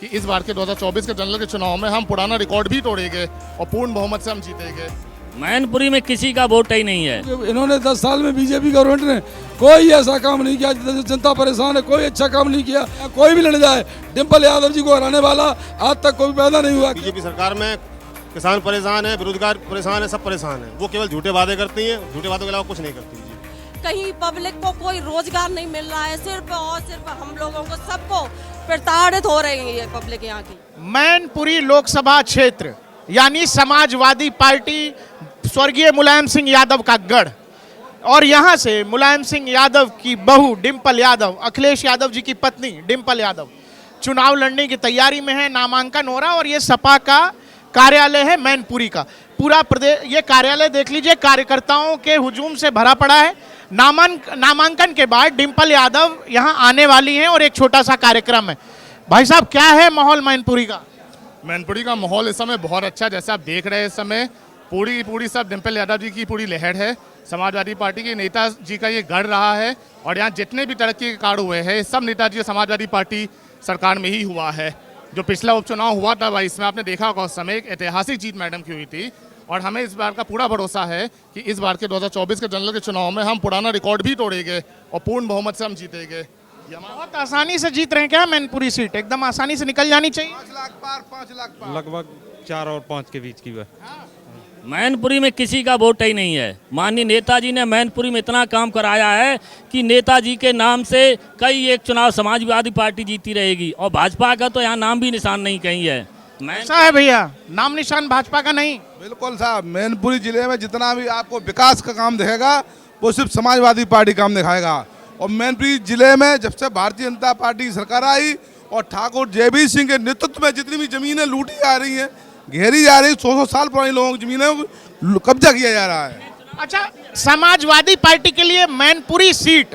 कि इस बार के 2024 के जनरल के चुनाव में हम पुराना रिकॉर्ड भी तोड़ेंगे और पूर्ण बहुमत से हम जीतेंगे। मैनपुरी में किसी का वोट ही नहीं है। इन्होंने 10 साल में बीजेपी गवर्नमेंट ने कोई ऐसा काम नहीं किया, जनता परेशान है, कोई अच्छा काम नहीं किया। कोई भी लड़ जाए, डिम्पल यादव जी को हराने वाला आज तक कोई पैदा नहीं हुआ। बीजेपी सरकार में किसान परेशान है, बेरोजगार परेशान है, सब परेशान है। वो केवल झूठे वादे करती है, झूठे वादों के अलावा कुछ नहीं करती जी। कहीं पब्लिक को कोई रोजगार नहीं मिल रहा है, सिर्फ और सिर्फ हम लोगों को सबको प्रताड़ित हो रही है पब्लिक यहाँ की। मैनपुरी लोकसभा क्षेत्र यानी समाजवादी पार्टी स्वर्गीय मुलायम सिंह यादव का गढ़, और यहाँ से मुलायम सिंह यादव की बहू डिम्पल यादव, अखिलेश यादव जी की पत्नी डिम्पल यादव चुनाव लड़ने की तैयारी में है। नामांकन हो रहा और ये सपा का कार्यालय है मैनपुरी का। पूरा प्रदेश, ये कार्यालय देख लीजिए, कार्यकर्ताओं के हुजूम से भरा पड़ा है। नामांकन के बाद डिम्पल यादव यहाँ आने वाली हैं और एक छोटा सा कार्यक्रम है। भाई साहब, क्या है माहौल मैनपुरी का? मैनपुरी का माहौल इस समय बहुत अच्छा, जैसे आप देख रहे हैं इस समय पूरी सब डिम्पल यादव जी की पूरी लहर है। समाजवादी पार्टी के नेता जी का ये गढ़ रहा है और यहाँ जितने भी तरक्की के कार्य हुए हैं सब नेताजी समाजवादी पार्टी सरकार में ही हुआ है। जो पिछला उपचुनाव हुआ था भाई, इसमें आपने देखा होगा उस समय एक ऐतिहासिक जीत मैडम की हुई थी और हमें इस बार का पूरा भरोसा है कि इस बार के 2024 के जनरल के चुनाव में हम पुराना रिकॉर्ड भी तोड़ेंगे और पूर्ण बहुमत से हम जीतेंगे। बहुत आसानी से जीत रहे हैं क्या मैनपुरी सीट? एकदम आसानी से निकल जानी चाहिए। 5 लाख पार लगभग 4 और 5 के बीच की वह। मैनपुरी में किसी का वोट ही नहीं है। माननीय नेताजी ने मैनपुरी में इतना काम कराया है कि नेताजी के नाम से कई एक चुनाव समाजवादी पार्टी जीती रहेगी और भाजपा का तो यहाँ नाम भी निशान नहीं कहीं है। ऐसा है भैया, नाम निशान भाजपा का नहीं। बिल्कुल साहब, मैनपुरी जिले में जितना भी आपको विकास का काम दिखेगा वो सिर्फ समाजवादी पार्टी काम दिखाएगा। और मैनपुरी जिले में जब से भारतीय जनता पार्टी की सरकार आई और ठाकुर जयवीर सिंह के नेतृत्व में जितनी भी जमीनें लूटी जा रही हैं, घेरी जा रही, 100 साल पुरानी लोगों की जमीनें कब्जा किया जा रहा है। अच्छा, समाजवादी पार्टी के लिए मैनपुरी सीट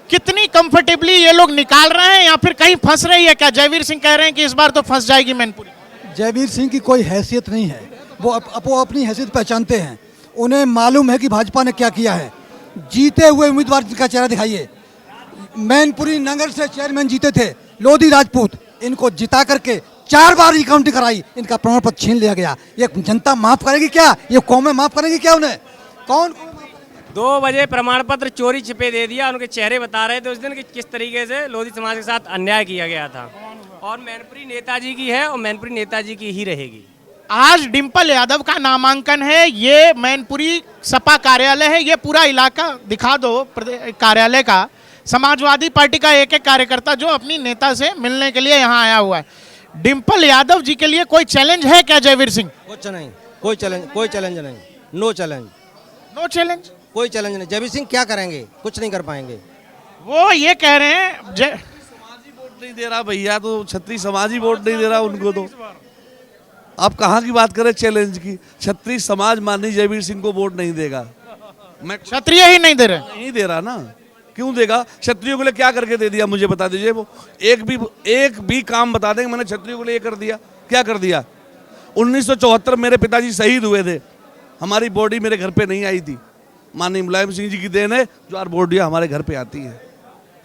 कितनी कंफर्टेबली ये लोग निकाल रहे हैं या फिर कहीं फंस रही है क्या? जयवीर सिंह कह रहे हैं कि इस बार तो फंस जाएगी मैनपुरी। जयवीर सिंह की कोई हैसियत नहीं है, वो अपनी हैसियत पहचानते हैं। उन्हें मालूम है कि भाजपा ने क्या किया है। जीते हुए उम्मीदवार का चेहरा दिखाइए। मैनपुरी नगर से चेयरमैन जीते थे लोधी राजपूत, इनको जिता करके 4 बार की काउंटिंग कराई, इनका प्रमाण पत्र छीन लिया गया। ये जनता माफ करेगी क्या? ये कौमें माफ करेगी क्या उन्हें? कौन 2 बजे प्रमाण पत्र चोरी छिपे दे दिया। उनके चेहरे बता रहे थे उस दिन कि किस तरीके से लोधी समाज के साथ अन्याय किया गया था। और मैनपुरी नेताजी की है और मैनपुरी नेताजी की ही रहेगी। आज डिम्पल यादव का नामांकन है। ये मैनपुरी सपा कार्यालय है। ये पूरा इलाका दिखा दो कार्यालय का। समाजवादी पार्टी का एक एक कार्यकर्ता जो अपनी नेता से मिलने के लिए यहाँ आया हुआ है। डिम्पल यादव जी के लिए कोई चैलेंज है क्या जयवीर सिंह? कुछ नहीं, कोई चैलेंज नहीं, नो चैलेंज, कोई चैलेंज नहीं। जयवीर सिंह क्या करेंगे? कुछ नहीं कर पाएंगे। वो ये कह रहे हैं समाजी वोट नहीं दे रहा भैया, तो छत्री समाजी वोट नहीं दे रहा उनको। तो आप कहाँ की बात करें चैलेंज की? छत्री समाज माननीय जयवीर सिंह को वोट नहीं देगा। मैं क्षत्रिय ही नहीं दे रहे। नहीं दे रहा ना, क्यों देगा? क्षत्रियों के लिए क्या करके दे दिया मुझे बता दीजिए। वो एक भी काम बता देंगे मैंने क्षत्रियों के लिए कर दिया? क्या कर दिया? 1974 मेरे पिताजी शहीद हुए थे, हमारी बॉडी मेरे घर पे नहीं आई थी। माननीय मुलायम सिंह जी की देन है जो आज बॉडी हमारे घर पे आती है।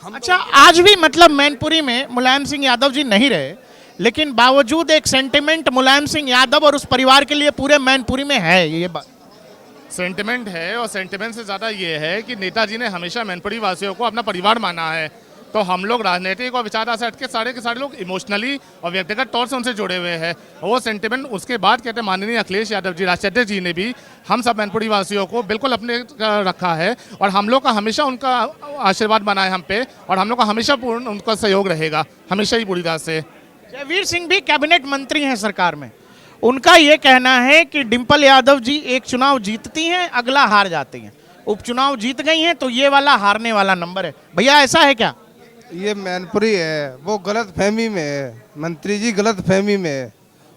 अच्छा, आज भी मतलब मैनपुरी में मुलायम सिंह यादव जी नहीं रहे, लेकिन बावजूद एक सेंटिमेंट मुलायम सिंह यादव और उस परिवार के लिए पूरे मैनपुरी में है। ये बात सेंटिमेंट है और सेंटिमेंट से ज़्यादा ये है कि नेताजी ने हमेशा मैनपुरी वासियों को अपना परिवार माना है। तो हम लोग राजनीतिक और विचारधारा से हट के सारे लोग इमोशनली और व्यक्तिगत तौर से उनसे जुड़े हुए हैं। वो सेंटिमेंट उसके बाद कहते हैं माननीय अखिलेश यादव जी, राष्ट्रीय अध्यक्ष जी ने भी हम सब मैनपुरी वासियों को बिल्कुल अपने रखा है और हम लोग का हमेशा उनका आशीर्वाद बना है हम पे और हम लोग का हमेशा पूर्ण उनका सहयोग रहेगा, हमेशा ही पूरी तरह से। जयवीर सिंह भी कैबिनेट मंत्री हैं सरकार में। उनका ये कहना है कि डिम्पल यादव जी एक चुनाव जीतती हैं, अगला हार जाती हैं। उपचुनाव जीत गई हैं तो ये वाला हारने वाला नंबर है। भैया ऐसा है क्या? ये मैनपुरी है, वो गलत फहमी में है। मंत्री जी गलत फहमी में है।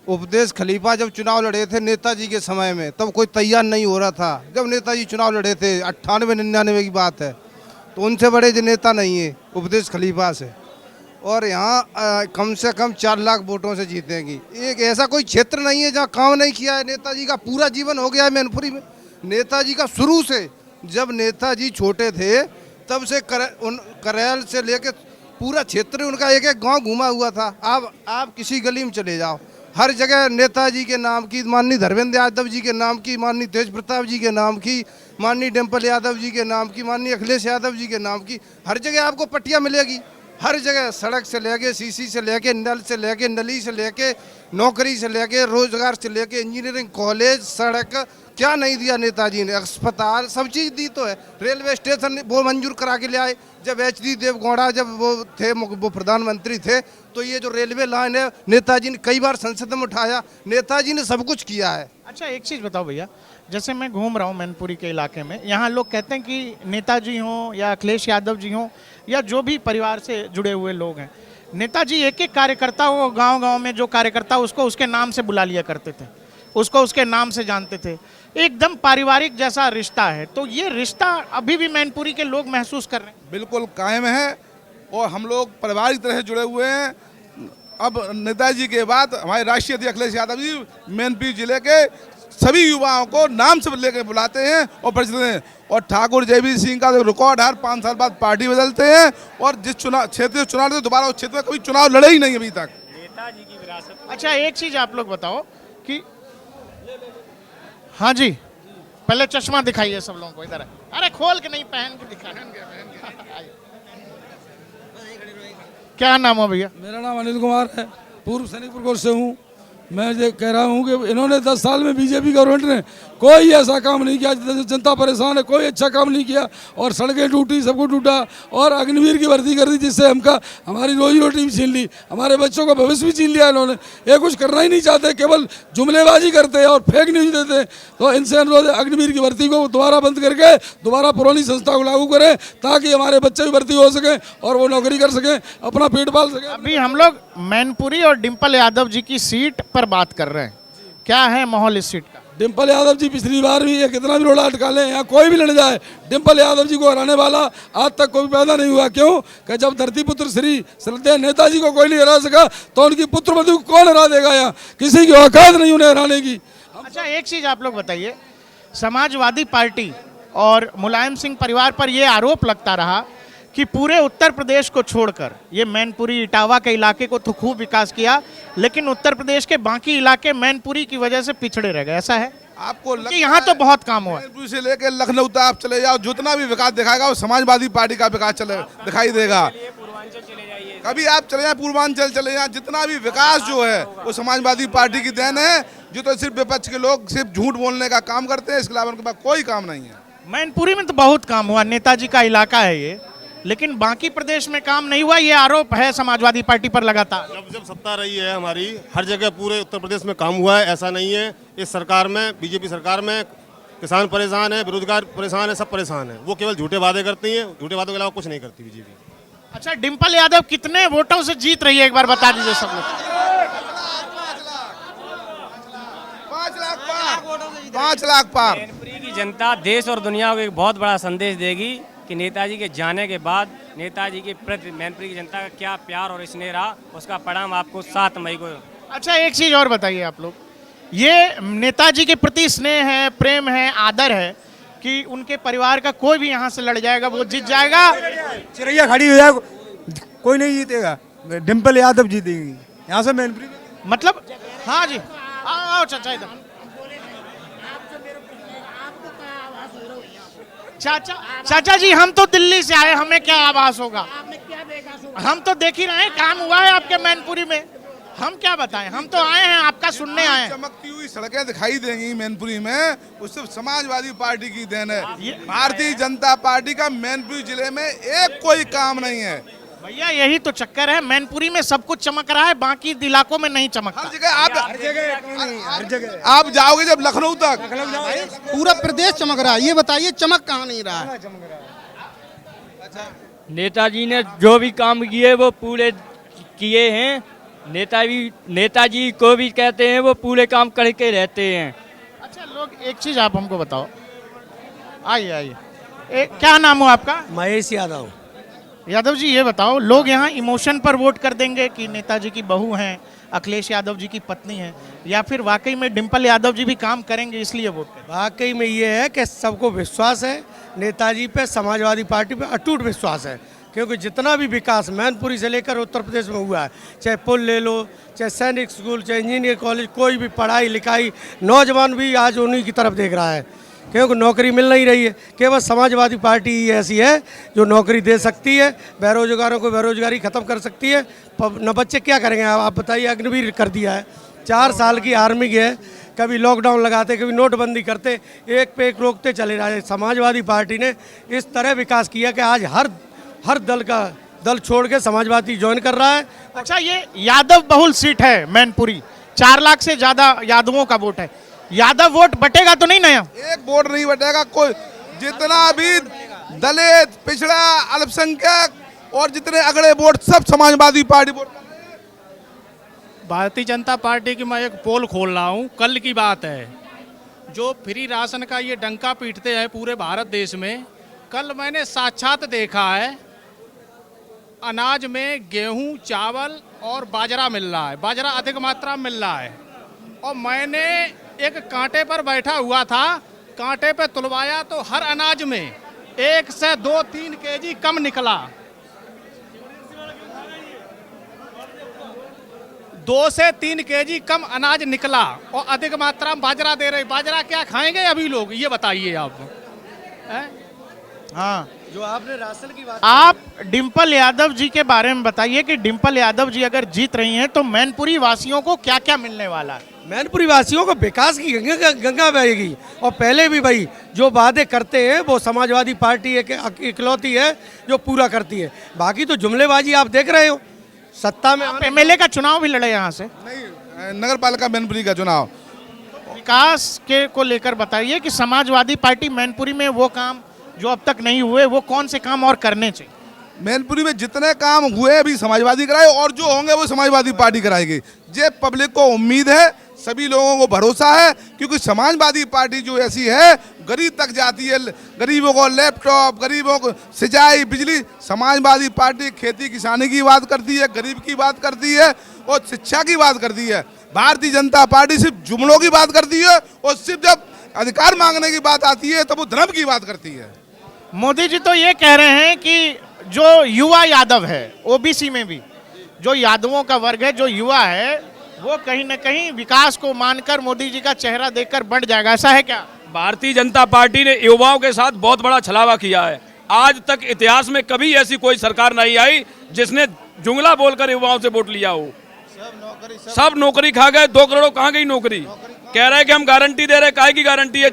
उपदेश खलीफा जब चुनाव लड़े थे नेताजी के समय में, तब कोई तैयार नहीं हो रहा था। जब नेताजी चुनाव लड़े थे 98-99 की बात है, तो उनसे बड़े जो नेता नहीं है उपदेश खलीफा से। और यहाँ कम से कम 4 लाख वोटों से जीतेंगी। एक ऐसा कोई क्षेत्र नहीं है जहाँ काम नहीं किया है। नेताजी का पूरा जीवन हो गया है मैनपुरी में। नेताजी का शुरू से, जब नेताजी छोटे थे तब से करेल से लेके पूरा क्षेत्र उनका एक एक गांव घूमा हुआ था। अब आप किसी गली में चले जाओ, हर जगह नेताजी के नाम की, माननीय धर्मेंद्र यादव जी के नाम की, माननीय तेज प्रताप जी के नाम की, माननीय डिम्पल यादव जी के नाम की, माननीय अखिलेश यादव जी के नाम की, हर जगह आपको पट्टियां मिलेगी। हर जगह सड़क से लेके, सीसी से लेके, नल से लेके, नली से लेके, नौकरी से लेके, रोजगार से लेके, इंजीनियरिंग कॉलेज, सड़क, क्या नहीं दिया नेताजी ने, अस्पताल, सब चीज़ दी तो है। रेलवे स्टेशन वो मंजूर करा के ले आए। जब एच.डी. देवगौड़ा जब वो थे, वो प्रधानमंत्री थे, तो ये जो रेलवे लाइन है नेताजी ने कई बार संसद में उठाया। नेताजी ने सब कुछ किया है। अच्छा एक चीज़ बताओ भैया, जैसे मैं घूम रहा हूँ मैनपुरी के इलाके में, यहाँ लोग कहते हैं कि नेताजी हों या अखिलेश यादव जी हों या जो भी परिवार से जुड़े हुए लोग हैं, नेताजी एक एक कार्यकर्ता वो गांव-गांव में जो कार्यकर्ता उसको उसके नाम से बुला लिया करते थे, उसको उसके नाम से जानते थे। एकदम पारिवारिक जैसा रिश्ता है। तो ये रिश्ता अभी भी मैनपुरी के लोग महसूस कर रहे हैं? बिल्कुल कायम है और हम लोग परिवार की तरह जुड़े हुए हैं। अब नेताजी के बाद हमारे राष्ट्रीय अध्यक्ष अखिलेश यादव जी मैनपुरी जिले के सभी युवाओं को नाम से लेकर बुलाते हैं और परिचित हैं। और ठाकुर जयवीर सिंह का जो रिकॉर्ड है, 5 साल बाद पार्टी बदलते हैं और जिस चुनाव क्षेत्र चुनाव लड़ते दोबारा उस क्षेत्र में कभी चुनाव लड़े ही नहीं अभी तक। नेताजी की विरासत। अच्छा एक चीज आप लोग बताओ कि हाँ जी, पहले चश्मा दिखाइए सब लोगों को, इधर है। अरे खोल के नहीं, पहन के दिखा। क्या नाम है भैया? मेरा नाम अनिल कुमार है, पूर्व सैनिकपुर कोर्ट से हूँ। मैं ये कह रहा हूँ कि इन्होंने 10 साल में बीजेपी गवर्नमेंट ने कोई ऐसा काम नहीं किया, जनता परेशान है, कोई अच्छा काम नहीं किया और सड़कें टूटी, सब कुछ टूटा और अग्निवीर की भर्ती कर दी, जिससे हमारी रोजी रोटी भी छीन ली, हमारे बच्चों का भविष्य भी छीन लिया इन्होंने। ये कुछ करना ही नहीं चाहते, केवल जुमलेबाजी करते हैं और फेक न्यूज देते हैं। तो इनसे अनुरोध है अग्निवीर की भर्ती को दोबारा बंद करके दोबारा पुरानी संस्था को लागू करें, ताकि हमारे बच्चे भी भर्ती हो सकें और वो नौकरी कर सकें, अपना पेट पाल सकें। अभी हम लोग मैनपुरी और डिम्पल यादव जी की सीट पर बात कर रहे हैं, क्या है माहौल इस सीट का? डिम्पल यादव जी पिछली बार भी, ये कितना भी रोड़ा अटका लें, यहाँ कोई भी लड़ जाए, डिम्पल यादव जी को हराने वाला आज तक कोई पैदा नहीं हुआ। क्यों? कि जब धरती पुत्र श्री श्रद्धेय नेताजी को कोई नहीं हरा सका, तो उनकी पुत्र वधु को कौन हरा देगा? यहाँ किसी की औकात नहीं उन्हें हराने की। अच्छा एक चीज आप लोग बताइए, समाजवादी पार्टी और मुलायम सिंह परिवार पर यह आरोप लगता रहा कि पूरे उत्तर प्रदेश को छोड़कर ये मैनपुरी इटावा के इलाके को तो खूब विकास किया, लेकिन उत्तर प्रदेश के बाकी इलाके मैनपुरी की वजह से पिछड़े रह गए। ऐसा है? आपको यहाँ तो बहुत काम हुआ। मैनपुरी से लेकर लखनऊ तक आप चले जाओ, जितना भी विकास दिखाएगा वो समाजवादी पार्टी का विकास दिखाई देगा। कभी आप चले जाए पूर्वांचल चले जाए, जितना भी विकास जो है वो समाजवादी पार्टी की देन है। जो तो सिर्फ विपक्ष के लोग सिर्फ झूठ बोलने का काम करते हैं, इसके अलावा उनके पास कोई काम नहीं है। मैनपुरी में तो बहुत काम हुआ, नेताजी का इलाका है ये, लेकिन बाकी प्रदेश में काम नहीं हुआ, ये आरोप है समाजवादी पार्टी पर लगातार। जब सत्ता रही है हमारी, हर जगह पूरे उत्तर प्रदेश में काम हुआ है, ऐसा नहीं है। इस सरकार में, बीजेपी सरकार में किसान परेशान है, बेरोजगार परेशान है, सब परेशान है। वो केवल झूठे वादे करती हैं, झूठे वादों के अलावा कुछ नहीं करती बीजेपी। अच्छा डिम्पल यादव कितने वोटों से जीत रही है, एक बार बता दीजिए सब लोग। 5 लाख पार। मैनपुरी की जनता देश और दुनिया को एक बहुत बड़ा संदेश देगी कि नेताजी के जाने के बाद नेताजी के प्रति मैनपुरी की जनता का क्या प्यार और स्नेह रहा, उसका परिणाम आपको 7 मई को। अच्छा एक चीज और बताइए आप लोग, ये नेताजी के प्रति स्नेह है, प्रेम है, आदर है कि उनके परिवार का कोई भी यहाँ से लड़ जाएगा वो जीत जाएगा? चिड़ैया खड़ी हो जाए कोई नहीं जीतेगा, डिम्पल यादव जीतेगी यहाँ से मैनपुरी। मतलब हाँ जी, आओ चाचा इधर। चाचा जी हम तो दिल्ली से आए, हमें क्या आभास होगा? हम तो देख ही रहे हैं, काम हुआ है आपके मैनपुरी में, हम क्या बताएं? हम तो आए हैं आपका सुनने आए हैं। चमकती हुई सड़कें दिखाई देंगी मैनपुरी में, वो सिर्फ समाजवादी पार्टी की देन है। भारतीय जनता पार्टी का मैनपुरी जिले में एक कोई काम नहीं है। भैया यही तो चक्कर है, मैनपुरी में सब कुछ चमक रहा है, बाकी इलाकों में नहीं चमकता। हर जगह आप जाओगे जब लखनऊ तक, पूरा प्रदेश चमक रहा है, ये बताइए चमक कहाँ नहीं रहा है? नेताजी ने जो भी काम किए वो पूरे किए हैं। नेताजी को भी कहते हैं वो पूरे काम करके रहते हैं। अच्छा लोग एक चीज आप हमको बताओ, आइए आइए, क्या नाम हो आपका? महेश यादव। यादव जी ये बताओ, लोग यहाँ इमोशन पर वोट कर देंगे कि नेताजी की बहू हैं, अखिलेश यादव जी की पत्नी हैं, या फिर वाकई में डिम्पल यादव जी भी काम करेंगे इसलिए वोट करें? वाकई में ये है कि सबको विश्वास है नेताजी पे, समाजवादी पार्टी पे अटूट विश्वास है। क्योंकि जितना भी विकास मैनपुरी से लेकर उत्तर प्रदेश में हुआ है, चाहे पुल ले लो, चाहे सैनिक स्कूल, चाहे इंजीनियर कॉलेज, कोई भी पढ़ाई लिखाई, नौजवान भी आज उन्हीं की तरफ देख रहा है, क्योंकि नौकरी मिल नहीं रही है। केवल समाजवादी पार्टी ही ऐसी है जो नौकरी दे सकती है, बेरोजगारों को बेरोजगारी ख़त्म कर सकती है। न बच्चे क्या करेंगे आप बताइए, अग्निवीर कर दिया है, 4 साल की आर्मी है, कभी लॉकडाउन लगाते, कभी नोटबंदी करते, एक पे एक रोकते चले रहे। समाजवादी पार्टी ने इस तरह विकास किया कि आज हर दल छोड़ के समाजवादी ज्वाइन कर रहा है। अच्छा, ये यादव बहुल सीट है मैनपुरी, 4 लाख से ज़्यादा यादवों का वोट है। यादव वोट बटेगा तो नहीं नया? एक वोट नहीं बटेगा। कोई जितना भी दलित, पिछड़ा, अल्पसंख्यक और जितने अगड़े वोट सब Samajwadi party vote. Bharatiya Janata party की मैं एक पोल खोल रहा हूँ, कल की बात है, जो फ्री राशन का ये डंका पीटते हैं पूरे भारत देश में, कल मैंने साक्षात देखा है अनाज में गेहूं, चावल और बाजरा मिल रहा है, बाजरा अधिक मात्रा में मिल रहा है। और मैंने एक कांटे पर बैठा हुआ था, कांटे पे तुलवाया तो हर अनाज में 1 से 2-3 केजी कम निकला, 2 से 3 केजी कम अनाज निकला और अधिक मात्रा में बाजरा दे रहे। बाजरा क्या खाएंगे अभी लोग, ये बताइए आप। हाँ, जो आपने राशन की बात, आप डिंपल यादव जी के बारे में बताइए कि डिंपल यादव जी अगर जीत रही हैं तो मैनपुरी वासियों को क्या क्या मिलने वाला है? मैनपुरी वासियों को विकास की गंगा बहेगी। और पहले भी भाई जो वादे करते हैं वो समाजवादी पार्टी इकलौती है जो पूरा करती है, बाकी तो जुमलेबाजी आप देख रहे हो। सत्ता में आप एमएलए का चुनाव भी लड़े यहाँ से? नहीं, नगर पालिका मैनपुरी का चुनाव। विकास के को लेकर बताइए कि समाजवादी पार्टी मैनपुरी में वो काम जो अब तक नहीं हुए, वो कौन से काम और करने चाहिए? मैनपुरी में जितने काम हुए अभी समाजवादी कराए और जो होंगे वो समाजवादी पार्टी कराएगी। ये पब्लिक को उम्मीद है, सभी लोगों को भरोसा है, क्योंकि समाजवादी पार्टी जो ऐसी है गरीब तक जाती है, गरीबों को लैपटॉप, गरीबों को सिंचाई, बिजली। समाजवादी पार्टी खेती किसानी की बात करती है, गरीब की बात करती है और शिक्षा की बात करती है। भारतीय जनता पार्टी सिर्फ जुमलों की बात करती है और सिर्फ जब अधिकार मांगने की बात आती है तब वो धर्म की बात करती है। मोदी जी तो ये कह रहे हैं कि जो युवा यादव है, ओबीसी में भी जो यादवों का वर्ग है, जो युवा है, वो कहीं न कहीं विकास को मानकर मोदी जी का चेहरा देखकर बढ़ जाएगा, ऐसा है क्या? भारतीय जनता पार्टी ने युवाओं के साथ बहुत बड़ा छलावा किया है। आज तक इतिहास में कभी ऐसी कोई सरकार नहीं आई जिसने जुमला बोलकर युवाओं से वोट लिया हो। सब नौकरी खा गए। 2 करोड़ कहाँ गई नौकरी? कह रहे हैं कि हम गारंटी दे रहे, काहे की गारंटी है?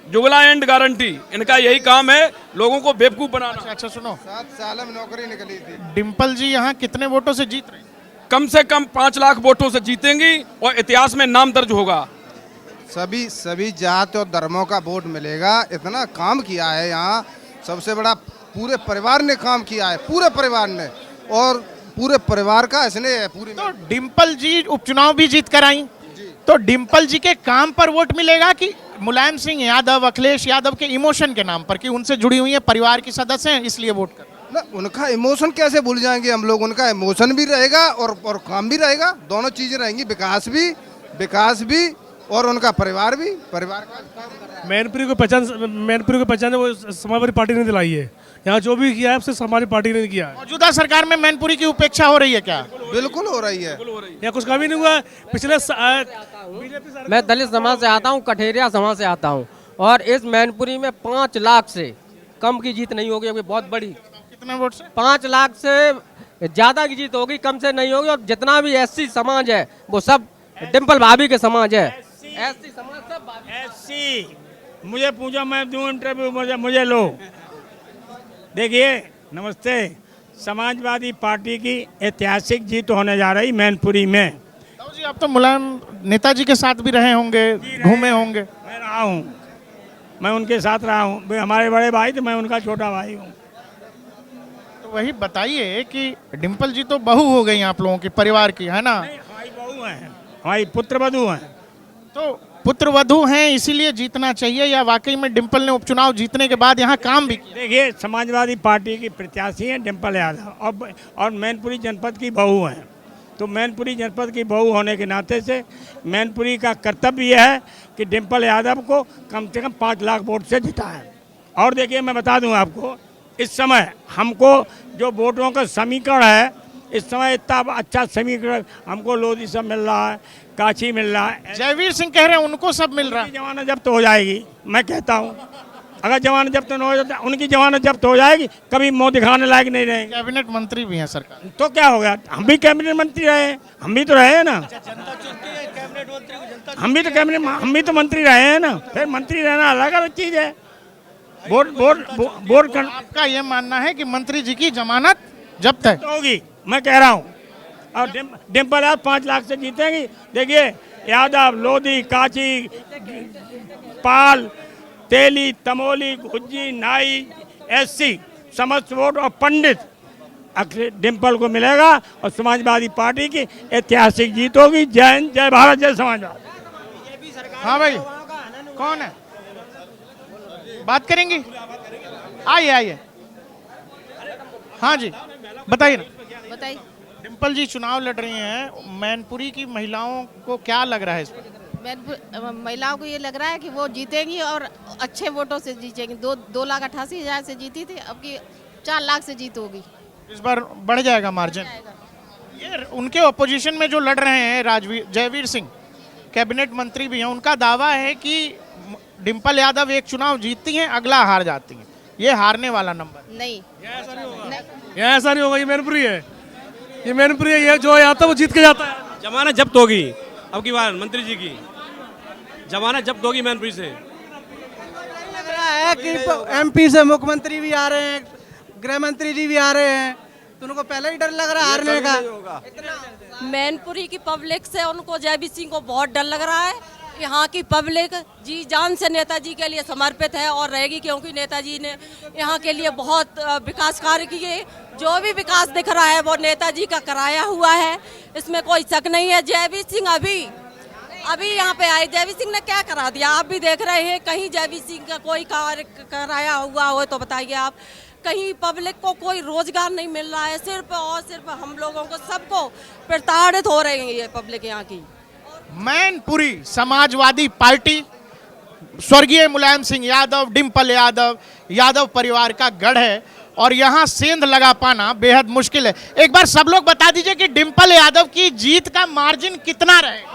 जुगला एंड गारंटी, इनका यही काम है, लोगों को बेवकूफ बनाना। अच्छा सुनो, 7 साल में नौकरी निकली थी। डिंपल जी यहाँ कितने वोटों से जीत रहे हैं? कम से कम 5 लाख वोटों से जीतेंगी और इतिहास में नाम दर्ज होगा। सभी जात और धर्मों का वोट मिलेगा। इतना काम किया है यहाँ, सबसे बड़ा पूरे परिवार ने काम किया है, पूरे परिवार ने, और पूरे परिवार का इसने पूरी। तो डिंपल जी उपचुनाव भी जीत कर आई, तो डिंपल जी के काम पर वोट मिलेगा कि मुलायम सिंह यादव, अखिलेश यादव के इमोशन के नाम पर, कि उनसे जुड़ी हुई है, परिवार की सदस्य हैं इसलिए वोट कर? ना, उनका इमोशन कैसे भूल जाएंगे हम लोग? उनका इमोशन भी रहेगा और काम भी रहेगा, दोनों चीजें रहेंगी, विकास भी और उनका परिवार भी। परिवार का काम कर रहा है। मैनपुरी को पहचान वो समाजवादी पार्टी ने दिलाई है। यहाँ जो भी किया है उससे समाजवादी पार्टी ने किया है। मौजूदा सरकार में मैनपुरी की उपेक्षा हो रही है क्या? बिल्कुल हो रही है। यहाँ कुछ कमी नहीं हुआ पिछले। मैं दलित समाज से आता हूँ, कठेरिया समाज से आता हूँ, और इस मैनपुरी में 5 लाख से कम की जीत नहीं होगी, बहुत बड़ी। कितने वोट से? 5 लाख से ज्यादा की जीत होगी, कम से नहीं होगी। और जितना भी एससी समाज है वो सब डिंपल भाभी के समाज है। एससी समाज सब एससी मुझे पूछो, मैं दूं इंटरव्यू, मुझे लो। देखिए, नमस्ते। समाजवादी पार्टी की ऐतिहासिक जीत होने जा रही मैनपुरी में। तो जी आप तो मुलायम नेताजी के साथ भी रहे होंगे, घूमे होंगे? मैं रहा हूँ, मैं उनके साथ रहा हूँ। हमारे बड़े भाई तो मैं उनका छोटा भाई हूँ। तो वही बताइए कि डिंपल जी तो बहू हो गई आप लोगों की, परिवार की, है ना? हमारी बहू हैं, हमारी पुत्रवधू हैं। तो पुत्रवधू हैं इसीलिए जीतना चाहिए, या वाकई में डिंपल ने उपचुनाव जीतने के बाद यहाँ काम भी किया? देखिए, समाजवादी पार्टी की प्रत्याशी हैं डिंपल यादव और मैनपुरी जनपद की बहू हैं। तो मैनपुरी जनपद की बहू होने के नाते से मैनपुरी का कर्तव्य यह है कि डिंपल यादव को कम से कम 5 लाख वोट से जिताएं। और देखिए, मैं बता दूं आपको, इस समय हमको जो वोटों का समीकरण है, इस समय इतना अच्छा समीकरण हमको लोधी सब मिल रहा है, काची मिल रहा है। जयवीर सिंह कह रहे हैं उनको सब मिल रहा है। जमानत जब्त हो जाएगी, मैं कहता हूँ अगर जमानत जब्त न हो जाए, उनकी जमानत जब्त हो जाएगी, कभी मुंह दिखाने लायक नहीं रहेंगे। कैबिनेट मंत्री भी हैं सरकार, तो क्या हो गया, हम भी कैबिनेट मंत्री रहे हैं, हम भी तो रहे हैं ना, हम भी तो मंत्री रहे हैं ना, फिर मंत्री रहना अलग अलग चीज है। वोट आपका ये मानना है कि मंत्री जी की जमानत जब्त है? होगी, मैं कह रहा हूँ। और डिम्पल यादव 5 लाख से जीतेंगी। देखिए यादव, लोधी, काची, पाल, तेली, तमोली, गुज्जी, नाई, एससी समस्त वोट और पंडित डिम्पल को मिलेगा और समाजवादी पार्टी की ऐतिहासिक जीत होगी। जय हिंद, जय भारत, जय समाजवाद। हाँ भाई, कौन है, बात करेंगे? आइए आइए। हाँ जी, बताइए ना। बताइए। डिम्पल जी चुनाव लड़ रही हैं, मैनपुरी की महिलाओं को क्या लग रहा है इस पर? महिलाओं को ये लग रहा है कि वो जीतेंगी और अच्छे वोटों से जीतेंगी। 2,88,000 से जीती थी, अब की 4 लाख से जीत होगी। इस बार बढ़ जाएगा मार्जिन। ये उनके ऑपोजिशन में जो लड़ रहे हैं जयवीर सिंह, कैबिनेट मंत्री भी हैं, उनका दावा है कि डिम्पल यादव एक चुनाव जीतती हैं, अगला हार जाती हैं। ये हारने वाला नंबर नहीं, यहाँ ऐसा नहीं होगा। ये मैनपुरी है, ये मैनपुरी है, ये जो आता है वो जीत के जाता है। जमानत जब्त होगी अब की बार मंत्री जी की, जमानत जब्त होगी मैनपुरी से। लग रहा है कि एमपी से मुख्यमंत्री भी आ रहे हैं, गृह मंत्री जी भी आ रहे हैं, तो उनको पहले ही डर लग रहा है हारने का। मैनपुरी की पब्लिक से उनको जयवीर सिंह को बहुत डर लग रहा है। यहाँ की पब्लिक जी जान से नेताजी के लिए समर्पित है और रहेगी, क्योंकि नेताजी ने यहाँ के लिए बहुत विकास कार्य किए। जो भी विकास दिख रहा है वो नेताजी का कराया हुआ है, इसमें कोई शक नहीं है। जयवीर सिंह अभी यहाँ पे आए, जयवीर सिंह ने क्या करा दिया आप भी देख रहे हैं। कहीं जयवीर सिंह का कोई कार्य कराया हुआ हो तो बताइए आप। कहीं पब्लिक को कोई रोजगार नहीं मिल रहा है, सिर्फ और सिर्फ हम लोगों को सबको प्रताड़ित हो रही है ये पब्लिक यहाँ की। मैनपुरी समाजवादी पार्टी, स्वर्गीय मुलायम सिंह यादव, डिम्पल यादव, यादव परिवार का गढ़ है और यहाँ सेंध लगा पाना बेहद मुश्किल है। एक बार सब लोग बता दीजिए कि डिम्पल यादव की जीत का मार्जिन कितना रहेगा?